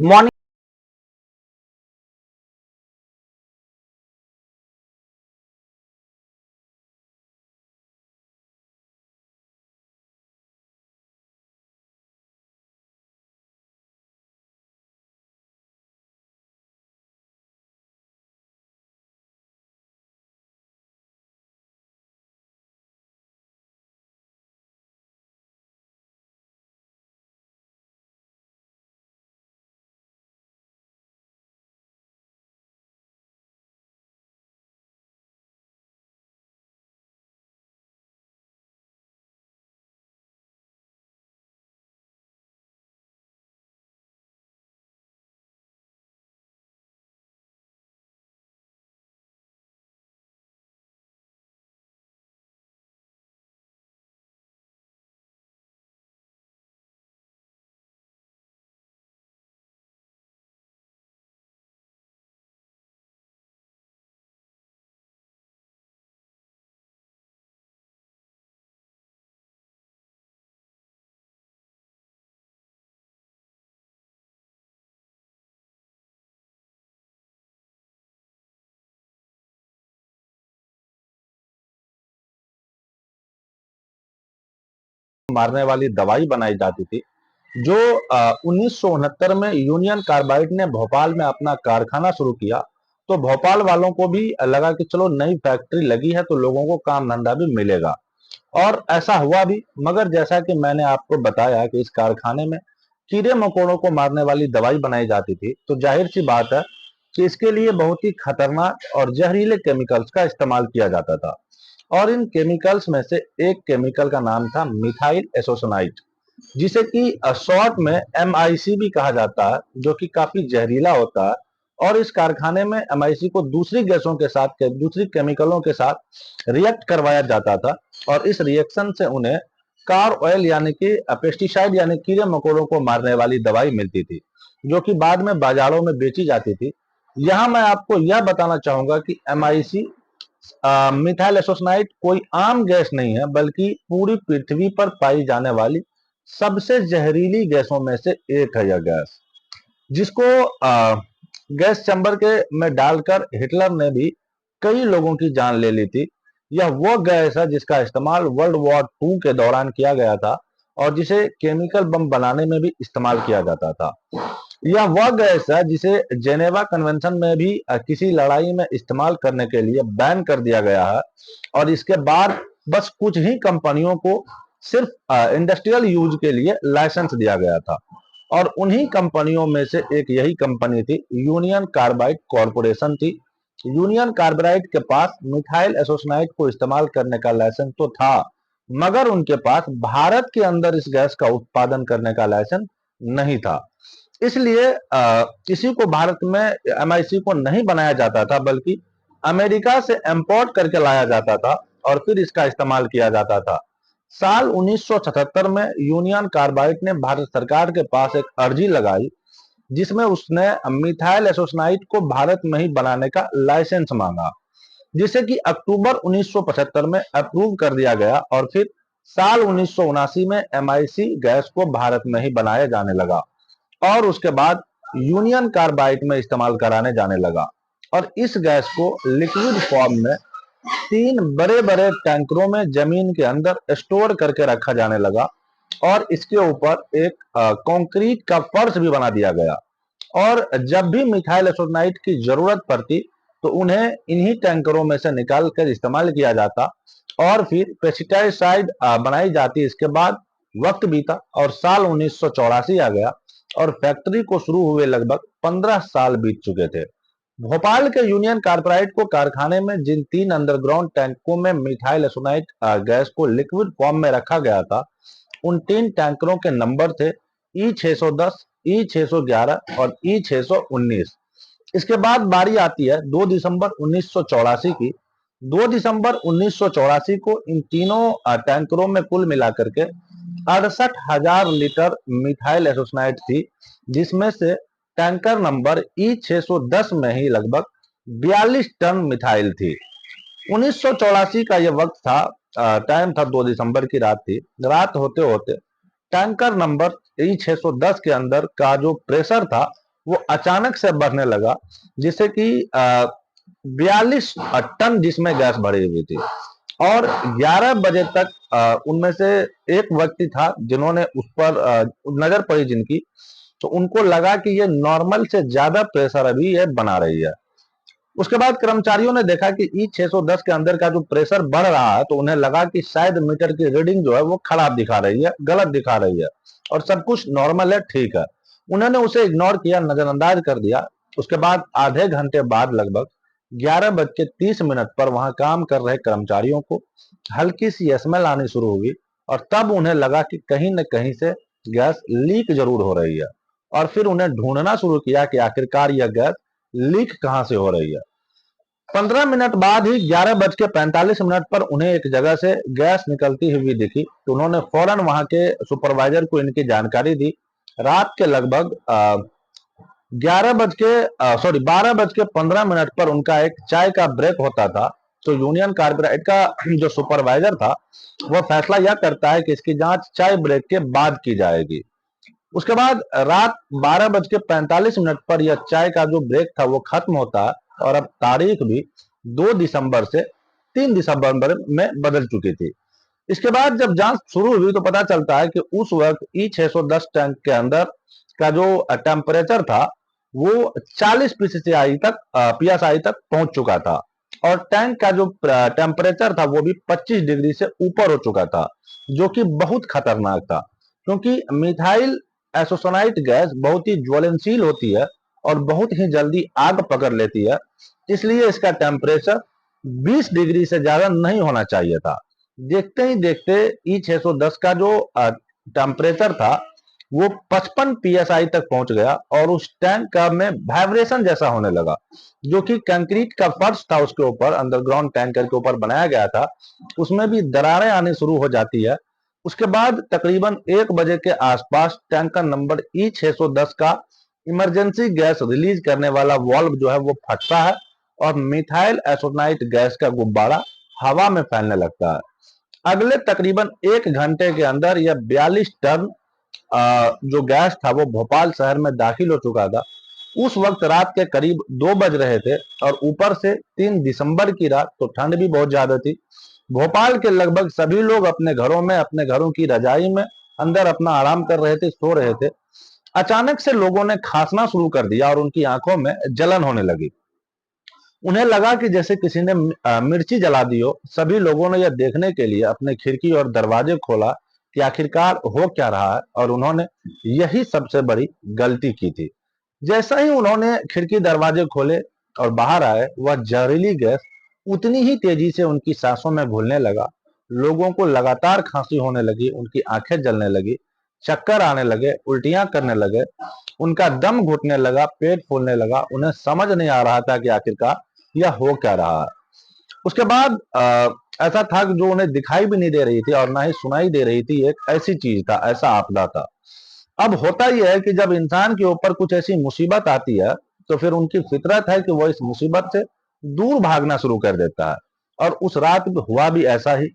Morning. मारने वाली दवाई बनाई जाती थी, जो 1969 में यूनियन कार्बाइड ने भोपाल में अपना कारखाना शुरू किया। तो भोपाल वालों को भी लगा कि चलो नई फैक्ट्री लगी है तो लोगों को काम धंधा भी मिलेगा, और ऐसा हुआ भी। मगर जैसा कि मैंने आपको बताया कि इस कारखाने में कीड़े मकोड़ों को मारने वाली दवाई बनाई जाती थी, तो जाहिर सी बात है कि इसके लिए बहुत ही खतरनाक और जहरीले केमिकल्स का इस्तेमाल किया जाता था। और इन केमिकल्स में से एक केमिकल का नाम था मिथाइल एसोसनाइट, जिसे कि शॉर्ट में MIC भी कहा जाता है, जो कि काफी जहरीला होता है। और इस कारखाने में MIC को दूसरी गैसों के साथ, दूसरी केमिकलों के साथ रिएक्ट करवाया जाता था, और इस रिएक्शन से उन्हें कार ऑयल यानी कि पेस्टिसाइड यानी कीड़े मकोड़ों को मारने वाली दवाई मिलती थी, जो कि बाद में बाजारों में बेची जाती थी। यहाँ मैं आपको यह बताना चाहूंगा कि MIC मिथाइल एसोसनाइट कोई आम गैस नहीं है, बल्कि पूरी पृथ्वी पर पाई जाने वाली सबसे जहरीली गैसों में से एक है। यह गैस, जिसको गैस चैम्बर के में डालकर हिटलर ने भी कई लोगों की जान ले ली थी। यह वो गैस है जिसका इस्तेमाल वर्ल्ड वॉर 2 के दौरान किया गया था, और जिसे केमिकल बम बनाने में भी इस्तेमाल किया जाता था। यह वह गैस है जिसे जेनेवा कन्वेंशन में भी किसी लड़ाई में इस्तेमाल करने के लिए बैन कर दिया गया है, और इसके बाद बस कुछ ही कंपनियों को सिर्फ इंडस्ट्रियल यूज के लिए लाइसेंस दिया गया था। और उन्हीं कंपनियों में से एक यही कंपनी थी, यूनियन कार्बाइड कॉरपोरेशन थी। यूनियन कार्बाइड के पास मिथाइल एसोसनाइट को इस्तेमाल करने का लाइसेंस तो था, मगर उनके पास भारत के अंदर इस गैस का उत्पादन करने का लाइसेंस नहीं था। इसलिए किसी को भारत में MIC को नहीं बनाया जाता था, बल्कि अमेरिका से इंपोर्ट करके लाया जाता था और फिर इसका इस्तेमाल किया जाता था। साल 1977 में यूनियन कार्बाइड ने भारत सरकार के पास एक अर्जी लगाई, जिसमें उसने मिथाइल एसोसनाइट को भारत में ही बनाने का लाइसेंस मांगा, जिसे कि अक्टूबर 1975 में अप्रूव कर दिया गया, और फिर साल 1979 में MIC गैस को भारत में ही बनाया जाने लगा, और उसके बाद यूनियन कार्बाइड में इस्तेमाल कराने जाने लगा। और इस गैस को लिक्विड फॉर्म में 3 बड़े-बड़े टैंकरों में जमीन के अंदर स्टोर करके रखा जाने लगा, और इसके ऊपर एक कंक्रीट का फर्श भी बना दिया गया। और जब भी मिथाइल एसोनाइट की जरूरत पड़ती, तो उन्हें इन्हीं टैंकरों में से निकाल कर इस्तेमाल किया जाता, और फिर पेस्टिसाइड बनाई जाती। इसके बाद वक्त बीता और साल 1984 आ गया, और फैक्ट्री को शुरू हुए लगभग 15 साल बीत चुके थे। भोपाल के यूनियन कार्बाइड को कारखाने में जिन 3 अंडरग्राउंड टैंकों में मिथाइल एसोनाइट गैस को लिक्विड फॉर्म में रखा गया था, उन 3 टैंकरों के नंबर थे E610, E611 और E619। इसके बाद बारी आती है 2 दिसंबर 1984 की। 2 दिसंबर 1984 को इन तीनों टैंकरों में कुल मिलाकर के 68,000 लीटर मिथाइल एसोसनाइट थी, जिसमें से टैंकर नंबर E610 में ही लगभग 42 टन मिथाइल थी। 1984 का यह वक्त था, टाइम था, 2 दिसंबर की रात थी। रात होते होते टैंकर नंबर E610 के अंदर का जो प्रेशर था वो अचानक से बढ़ने लगा, जिससे कि 42 टन जिसमें गैस भरी हुई थी। और 11 बजे तक उनमें से एक व्यक्ति था जिन्होंने उस पर नजर पड़ी जिनकी, तो उनको लगा कि ये नॉर्मल से ज्यादा प्रेशर अभी ये बना रही है। उसके बाद कर्मचारियों ने देखा कि E610 के अंदर का जो प्रेशर बढ़ रहा है, तो उन्हें लगा कि शायद मीटर की रीडिंग जो है वो खराब दिखा रही है, गलत दिखा रही है, और सब कुछ नॉर्मल है, ठीक है। उन्होंने उसे इग्नोर किया, नजरअंदाज कर दिया। उसके बाद आधे घंटे बाद लगभग 11:30 पर वहां काम कर रहे कर्मचारियों को हल्की सी स्मेल आनी शुरू हुई, और तब उन्हें लगा कि कहीं न कहीं से गैस लीक जरूर हो रही है। और फिर उन्हें ढूंढना शुरू किया कि आखिरकार यह गैस लीक कहां से हो रही है। 15 मिनट बाद ही 11:45 पर उन्हें एक जगह से गैस निकलती हुई दिखी, तो उन्होंने फौरन वहां के सुपरवाइजर को इनकी जानकारी दी। रात के लगभग 12:15 पर उनका एक चाय का ब्रेक होता था। तो यूनियन कार्बाइड का जो सुपरवाइजर था वह फैसला यह करता है कि इसकी जांच चाय ब्रेक के बाद की जाएगी। उसके बाद रात 12:45 पर यह चाय का जो ब्रेक था वो खत्म होता है, और अब तारीख भी 2 दिसंबर से 3 दिसंबर में बदल चुकी थी। इसके बाद जब जांच शुरू हुई तो पता चलता है कि उस वक्त E610 टैंक के अंदर का जो टेम्परेचर था वो 40 पीएसआई तक पहुंच चुका था, और टैंक का जो टेम्परेचर था वो भी 25 डिग्री से ऊपर हो चुका था, जो कि बहुत खतरनाक था, क्योंकि मिथाइल एसोसनाइट गैस बहुत ही ज्वलनशील होती है और बहुत ही जल्दी आग पकड़ लेती है। इसलिए इसका टेम्परेचर 20 डिग्री से ज्यादा नहीं होना चाहिए था। देखते ही देखते E610 का जो टेम्परेचर था वो 55 पीएसआई तक पहुंच गया, और उस टैंक का में वाइब्रेशन जैसा होने लगा। जो कि कंक्रीट का फर्श था उसके ऊपर, अंडरग्राउंड टैंकर के ऊपर बनाया गया था, उसमें भी दरारें आनी शुरू हो जाती है। उसके बाद तकरीबन 1 बजे के आसपास टैंकर नंबर E610 का इमरजेंसी गैस रिलीज करने वाला वाल्व जो है वो फटता है, और मिथाइल एसोनाइट गैस का गुब्बारा हवा में फैलने लगता है। अगले तकरीबन 1 घंटे के अंदर यह 42 टन जो गैस था वो भोपाल शहर में दाखिल हो चुका था। उस वक्त रात के करीब 2 बज रहे थे, और ऊपर से 3 दिसंबर की रात, तो ठंड भी बहुत ज्यादा थी। भोपाल के लगभग सभी लोग अपने घरों में, अपने घरों की रजाई में अंदर अपना आराम कर रहे थे, सो रहे थे। अचानक से लोगों ने खांसना शुरू कर दिया और उनकी आंखों में जलन होने लगी। उन्हें लगा कि जैसे किसी ने मिर्ची जला दी हो। सभी लोगों ने यह देखने के लिए अपने खिड़की और दरवाजे खोला कि आखिरकार हो क्या रहा है, और उन्होंने यही सबसे बड़ी गलती की थी। जैसा ही उन्होंने खिड़की दरवाजे खोले और बाहर आए, वह जहरीली गैस उतनी ही तेजी से उनकी सांसों में घुलने लगा। लोगों को लगातार खांसी होने लगी, उनकी आंखें जलने लगी, चक्कर आने लगे, उल्टियां करने लगे, उनका दम घुटने लगा, पेट फूलने लगा। उन्हें समझ नहीं आ रहा था कि आखिरकार यह हो क्या रहा है। उसके बाद ऐसा था कि जो उन्हें दिखाई भी नहीं दे रही थी और ना ही सुनाई दे रही थी, एक ऐसी चीज था, ऐसा आपदा था। अब होता यह है कि जब इंसान के ऊपर कुछ ऐसी मुसीबत आती है, तो फिर उनकी फितरत है कि वो इस मुसीबत से दूर भागना शुरू कर देता है। और उस रात भी हुआ भी ऐसा ही।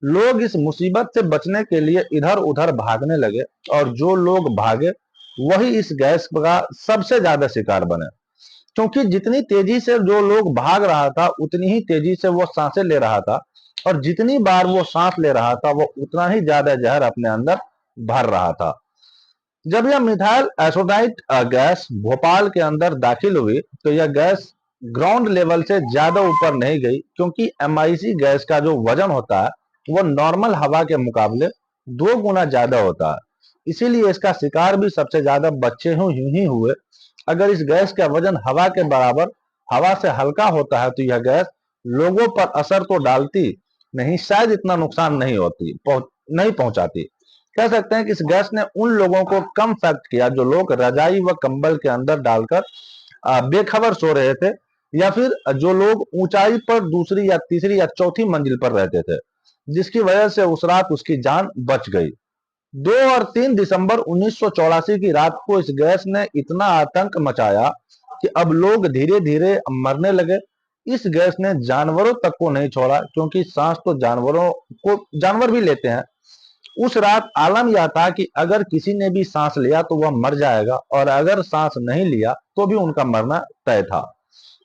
लोग इस मुसीबत से बचने के लिए इधर उधर भागने लगे, और जो लोग भागे वही इस गैस का सबसे ज्यादा शिकार बने, क्योंकि जितनी तेजी से जो लोग भाग रहा था उतनी ही तेजी से वो सांसें ले रहा था, और जितनी बार वो सांस ले रहा था वो उतना ही ज्यादा जहर अपने अंदर भर रहा था। जब यह मिथाइल एसोडाइट गैस भोपाल के अंदर दाखिल हुई, तो यह गैस ग्राउंड लेवल से ज्यादा ऊपर नहीं गई, क्योंकि एमआईसी गैस का जो वजन होता है वो नॉर्मल हवा के मुकाबले 2 गुना ज्यादा होता है। इसीलिए इसका शिकार भी सबसे ज्यादा बच्चे ही हुए। अगर इस गैस का वजन हवा के बराबर, हवा से हल्का होता है, तो यह गैस लोगों पर असर तो डालती नहीं, शायद इतना नुकसान नहीं पहुंचाती। कह सकते हैं कि इस गैस ने उन लोगों को कम इफेक्ट किया जो लोग रजाई व कंबल के अंदर डालकर बेखबर सो रहे थे, या फिर जो लोग ऊंचाई पर दूसरी या तीसरी या चौथी मंजिल पर रहते थे, जिसकी वजह से उस रात उसकी जान बच गई। 2 और 3 दिसंबर 1984 की रात को इस गैस ने इतना आतंक मचाया कि अब लोग धीरे धीरे मरने लगे। इस गैस ने जानवरों तक को नहीं छोड़ा, क्योंकि सांस तो जानवर भी लेते हैं। उस रात आलम यह था कि अगर किसी ने भी सांस लिया तो वह मर जाएगा, और अगर सांस नहीं लिया तो भी उनका मरना तय था।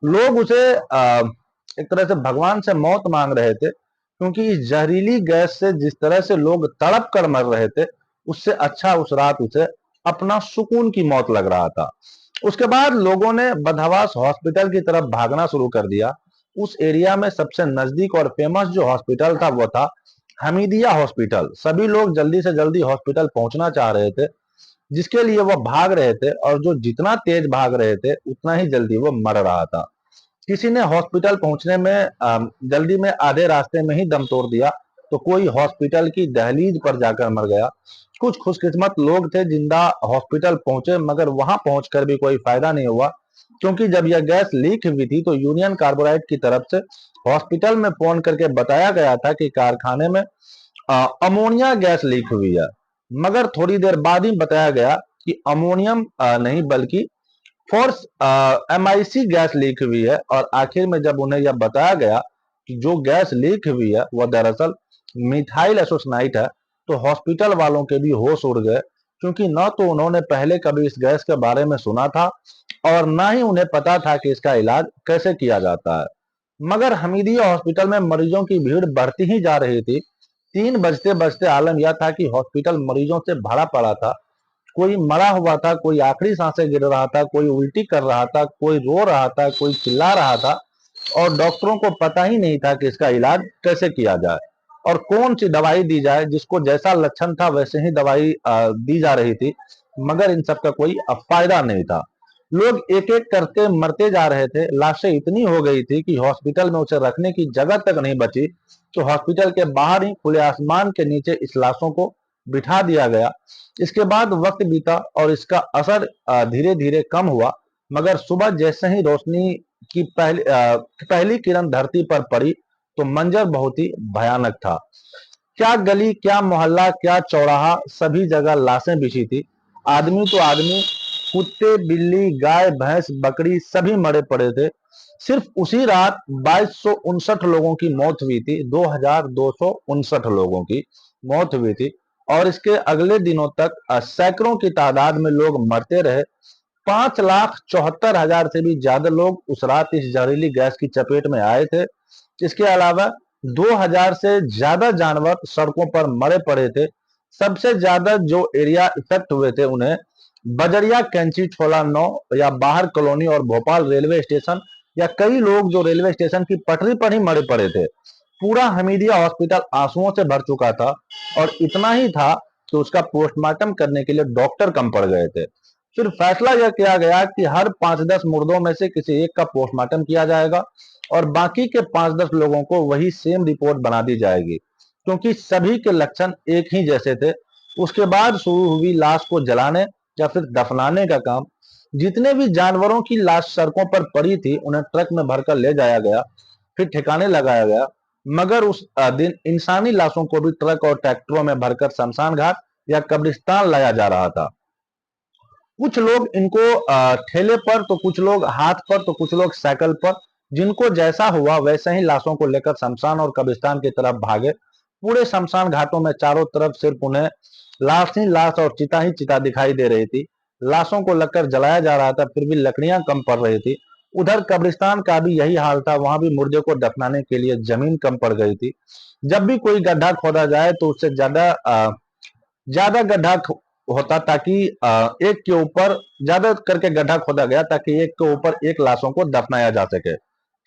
लोग उसे एक तरह से भगवान से मौत मांग रहे थे, क्योंकि इस जहरीली गैस से जिस तरह से लोग तड़प कर मर रहे थे, उससे अच्छा उस रात उसे अपना सुकून की मौत लग रहा था। उसके बाद लोगों ने बदहवास हॉस्पिटल की तरफ भागना शुरू कर दिया। उस एरिया में सबसे नजदीक और फेमस जो हॉस्पिटल था वो था हमीदिया हॉस्पिटल। सभी लोग जल्दी से जल्दी हॉस्पिटल पहुंचना चाह रहे थे, जिसके लिए वो भाग रहे थे, और जो जितना तेज भाग रहे थे उतना ही जल्दी वो मर रहा था। किसी ने हॉस्पिटल पहुंचने में जल्दी में आधे रास्ते में ही दम तोड़ दिया, तो कोई हॉस्पिटल की दहलीज पर जाकर मर गया। कुछ खुशकिस्मत लोग थे जिंदा हॉस्पिटल पहुंचे, मगर वहां पहुंचकर भी कोई फायदा नहीं हुआ, क्योंकि जब यह गैस लीक हुई थी तो यूनियन कार्बोराइड की तरफ से हॉस्पिटल में फोन करके बताया गया था कि कारखाने में अमोनिया गैस लीक हुई है। मगर थोड़ी देर बाद ही बताया गया कि अमोनियम नहीं बल्कि फोर्स एमआईसी गैस लीक हुई है। और आखिर में जब उन्हें यह बताया गया कि जो गैस लीक हुई है वह दरअसल मिथाइल एसोसनाइट है, तो हॉस्पिटल वालों के भी होश उड़ गए, क्योंकि न तो उन्होंने पहले कभी इस गैस के बारे में सुना था, और ना ही उन्हें पता था कि इसका इलाज कैसे किया जाता है। मगर हमीदिया हॉस्पिटल में मरीजों की भीड़ बढ़ती ही जा रही थी। 3 बजते बजते आलम यह था कि हॉस्पिटल मरीजों से भरा पड़ा था। कोई मरा हुआ था, कोई आखिरी सांसें गिर रहा था, कोई उल्टी कर रहा था, कोई रो रहा था, कोई चिल्ला रहा था, और डॉक्टरों को पता ही नहीं था कि इसका इलाज कैसे किया जाए और कौन सी दवाई दी जाए। जिसको जैसा लक्षण था वैसे ही दवाई दी जा रही थी, मगर इन सब का कोई फायदा नहीं था। लोग एक एक करके मरते जा रहे थे। लाशें इतनी हो गई थी कि हॉस्पिटल में उसे रखने की जगह तक नहीं बची, तो हॉस्पिटल के बाहर ही खुले आसमान के नीचे इस लाशों को बिठा दिया गया। इसके बाद वक्त बीता और इसका असर धीरे धीरे कम हुआ, मगर सुबह जैसे ही रोशनी की पहली किरण धरती पर पड़ी तो मंजर बहुत ही भयानक था। क्या गली, क्या मोहल्ला, क्या चौराहा, सभी जगह लाशें बिछी थी। आदमी तो आदमी, कुत्ते, बिल्ली, गाय, भैंस, बकरी सभी मरे पड़े थे। सिर्फ उसी रात 2259 लोगों की मौत हुई थी। 2259 लोगों की मौत हुई थी, और इसके अगले दिनों तक सैकड़ों की तादाद में लोग मरते रहे। 5,74,000 से भी ज्यादा लोग उस रात इस जहरीली गैस की चपेट में आए थे। इसके अलावा 2,000 से ज्यादा जानवर सड़कों पर मरे पड़े थे। सबसे ज्यादा जो एरिया इफेक्ट हुए थे उन्हें बजरिया, कैंची, छोला 9 या बाहर कॉलोनी और भोपाल रेलवे स्टेशन, या कई लोग जो रेलवे स्टेशन की पटरी पर ही मरे पड़े थे। पूरा हमीदिया हॉस्पिटल आंसुओं से भर चुका था, और इतना ही था कि उसका पोस्टमार्टम करने के लिए डॉक्टर कम पड़ गए थे। फिर फैसला यह किया गया कि हर 5-10 मुर्दों में से किसी एक का पोस्टमार्टम किया जाएगा, और बाकी के 5-10 लोगों को वही सेम रिपोर्ट बना दी जाएगी, क्योंकि सभी के लक्षण एक ही जैसे थे। उसके बाद शुरू हुई लाश को जलाने या फिर दफनाने का काम। जितने भी जानवरों की लाश सड़कों पर पड़ी थी उन्हें ट्रक में भरकर ले जाया गया, फिर ठिकाने लगाया गया। मगर उस दिन इंसानी लाशों को भी ट्रक और ट्रैक्टरों में भरकर शमशान घाट या कब्रिस्तान लाया जा रहा था। कुछ लोग इनको ठेले पर, तो कुछ लोग हाथ पर, तो कुछ लोग साइकिल पर। जिनको जैसा हुआ वैसे ही लाशों को लेकर शमशान और कब्रिस्तान की तरफ भागे। पूरे शमशान घाटों में चारों तरफ सिर्फ उन्हें लाश ही लाश और चिता ही चिता दिखाई दे रही थी। लाशों को लगकर जलाया जा रहा था, फिर भी लकड़ियां कम पड़ रही थी। उधर कब्रिस्तान का भी यही हाल था, वहां भी मुर्दे को दफनाने के लिए जमीन कम पड़ गई थी। जब भी कोई गड्ढा खोदा जाए तो उससे ज्यादा ज्यादा गड्ढा होता, ताकि एक के ऊपर ज्यादा करके गड्ढा खोदा गया ताकि एक के ऊपर एक लाशों को दफनाया जा सके।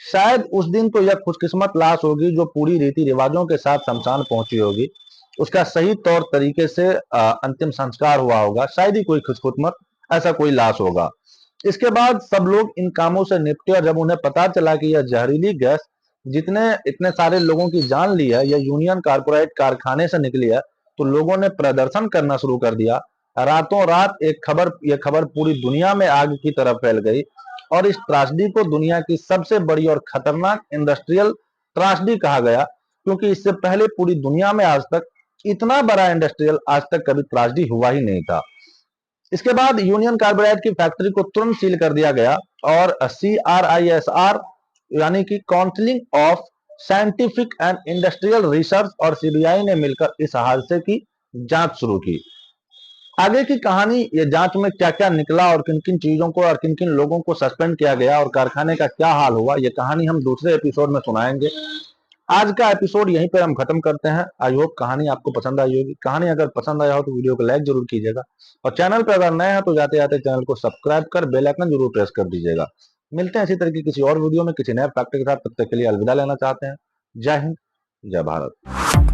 शायद उस दिन तो यह खुशकिस्मत लाश होगी जो पूरी रीति रिवाजों के साथ शमशान पहुंची होगी, उसका सही तौर तरीके से अंतिम संस्कार हुआ होगा। शायद ही कोई खुशकिस्मत ऐसा कोई लाश होगा। इसके बाद सब लोग इन कामों से निपटे, और जब उन्हें पता चला कि यह जहरीली गैस जितने इतने सारे लोगों की जान ली है, यह यूनियन कार्बोराइड कारखाने से निकली है, तो लोगों ने प्रदर्शन करना शुरू कर दिया। रातों रात यह खबर पूरी दुनिया में आग की तरह फैल गई, और इस त्रासदी को दुनिया की सबसे बड़ी और खतरनाक इंडस्ट्रियल त्रासदी कहा गया, क्योंकि इससे पहले पूरी दुनिया में आज तक इतना बड़ा इंडस्ट्रियल आज तक कभी त्रासदी हुआ ही नहीं था। इसके बाद यूनियन कार्बाइड की फैक्ट्री को तुरंत सील कर दिया गया, और CRISR यानी कि council of scientific and industrial research और CBI ने मिलकर इस हादसे की जांच शुरू की। आगे की कहानी, ये जांच में क्या क्या निकला और किन किन चीजों को और किन किन लोगों को सस्पेंड किया गया और कारखाने का क्या हाल हुआ, ये कहानी हम दूसरे एपिसोड में सुनाएंगे। आज का एपिसोड यहीं पर हम खत्म करते हैं। आई होप कहानी आपको पसंद आई होगी। कहानी अगर पसंद आया हो तो वीडियो को लाइक जरूर कीजिएगा और चैनल पर अगर नए हैं तो जाते जाते चैनल को सब्सक्राइब कर बेल आइकन जरूर प्रेस कर दीजिएगा। मिलते हैं इसी तरह की किसी और वीडियो में किसी नए फैक्ट के साथ। तब तक के लिए अलविदा लेना चाहते हैं। जय हिंद, जय भारत।